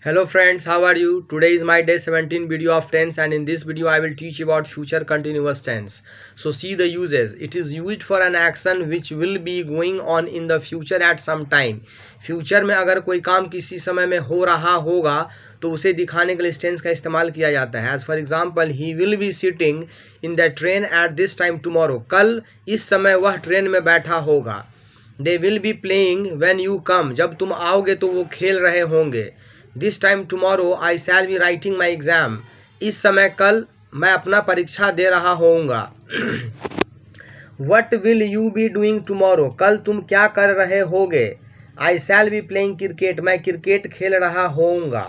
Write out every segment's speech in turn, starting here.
Hello friends, how are you? Today is my day 17 video of tense, and in this video I will teach you about future continuous tense. So see the uses. It is used for an action which will be going on in the future at some time. Future में अगर कोई काम किसी समय में हो रहा होगा तो उसे दिखाने के लिए टेंस का इस्तेमाल किया जाता है. As for example, he will be sitting in the train at this time tomorrow. कल इस समय वह ट्रेन में बैठा होगा. They will be playing when you come. जब तुम आओगे तो वो खेल रहे होंगे. This time tomorrow I shall be writing my exam. इस समय कल मैं अपना परीक्षा दे रहा होऊंगा. What will you be doing tomorrow. कल तुम क्या कर रहे होगे. I shall be playing cricket. मैं क्रिकेट खेल रहा होऊंगा.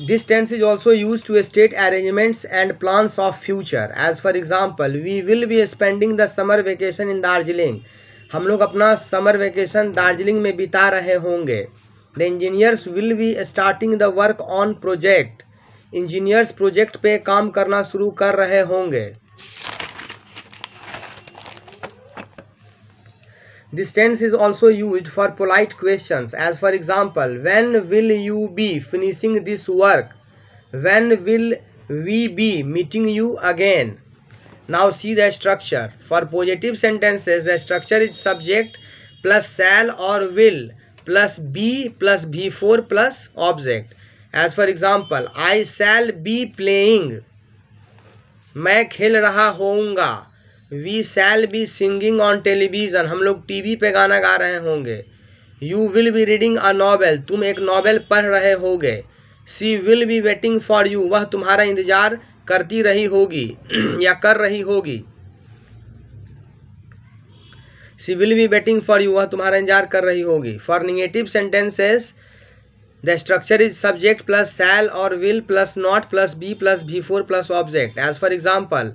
This tense is also use to state arrangements and plans of future. As for example, we will be spending the summer vacation in Darjeeling. हम लोग अपना समर वेकेशन दार्जिलिंग में बिता रहे होंगे. The engineers will be starting the work on project. Engineers project पे काम करना शुरू कर रहे होंगे. This tense is also used for polite questions. As for example, when will you be finishing this work? When will we be meeting you again? Now see the structure. For positive sentences, the structure is subject plus shall or will plus be plus before plus object. As for example, I shall be playing. मैं खेल रहा होऊंगा. We shall be singing on television. हम लोग TV पे गाना गा रहे होंगे. You will be reading a novel. तुम एक नॉवेल पढ़ रहे होगे. She will be waiting for you. वह तुम्हारा इंतजार करती रही होगी या कर रही होगी. She will be waiting for you. वह तुम्हारा इंतजार कर रही होगी. For negative sentences, the structure is subject plus shall or will plus not plus be plus before plus object. As for example,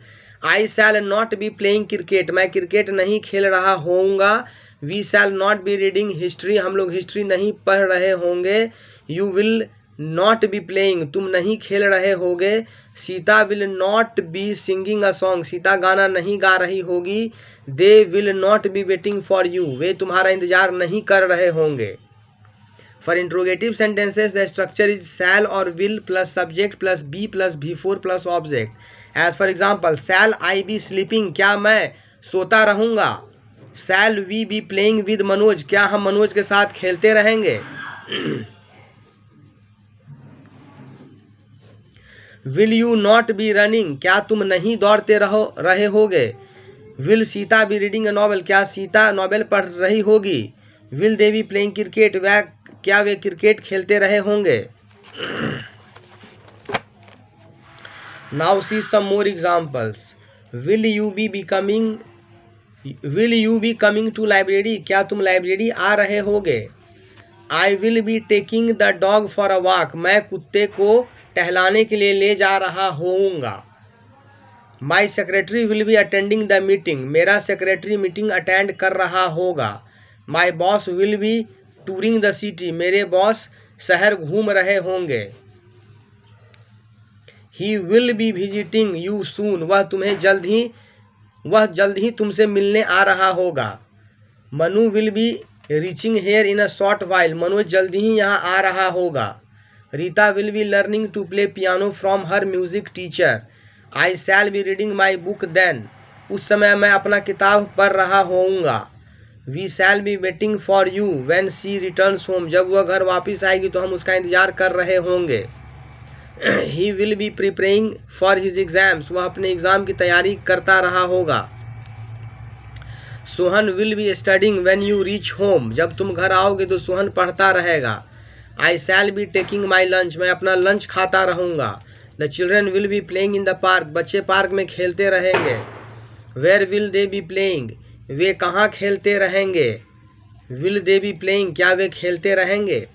I shall not be playing cricket. मैं cricket नहीं खेल रहा होऊंगा. We shall not be reading history. हम लोग history नहीं पढ़ रहे होंगे. You will not be playing. तुम नहीं खेल रहे होगे. Sita will not be singing a song. Sita गाना नहीं गा रही होगी. They will not be waiting for you. वे तुम्हारा इंतजार नहीं कर रहे होंगे. For interrogative sentences, the structure is shall or will plus subject plus be plus before plus object. As for example, shall I be sleeping? क्या मैं सोता रहूँगा. Shall we be playing with Manoj? क्या हम मनोज के साथ खेलते रहेंगे. Will you not be running? क्या तुम नहीं दौड़ते रहे होगे. Will Sita be reading a novel? क्या सीता नॉवेल पढ़ रही होगी. Will they be playing cricket? क्या वे क्रिकेट खेलते रहे होंगे. Now see some more examples. Will you be coming to library? क्या तुम लाइब्रेरी आ रहे होगे. I will be taking the dog for a walk. मैं कुत्ते को टहलाने के लिए ले जा रहा होऊंगा. My secretary will be attending the meeting. मेरा सेक्रेटरी मीटिंग अटेंड कर रहा होगा. My boss will be touring the city. मेरे बॉस शहर घूम रहे होंगे. He will be visiting you soon. वह जल्द ही तुमसे मिलने आ रहा होगा. Manu will be reaching here in a short while. Manoj जल्द ही यहाँ आ रहा होगा. Rita will be learning to play piano from her music teacher. I shall be reading my book then. उस समय मैं अपना किताब पढ़ रहा होऊंगा. We shall be waiting for you when she returns home. जब वह घर वापस आएगी तो हम उसका इंतजार कर रहे होंगे. He will be preparing for his exams. वह अपने एग्ज़ाम की तैयारी करता रहा होगा. Sohan will be studying when you reach home. जब तुम घर आओगे तो सोहन पढ़ता रहेगा. I shall be taking my lunch. मैं अपना लंच खाता रहूँगा. The children will be playing in the park. बच्चे पार्क में खेलते रहेंगे. Where will they be playing? वे कहाँ खेलते रहेंगे. Will they be playing? क्या वे खेलते रहेंगे.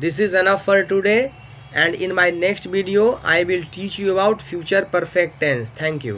This is enough for today, and in my next video I will teach you about future perfect tense. Thank you.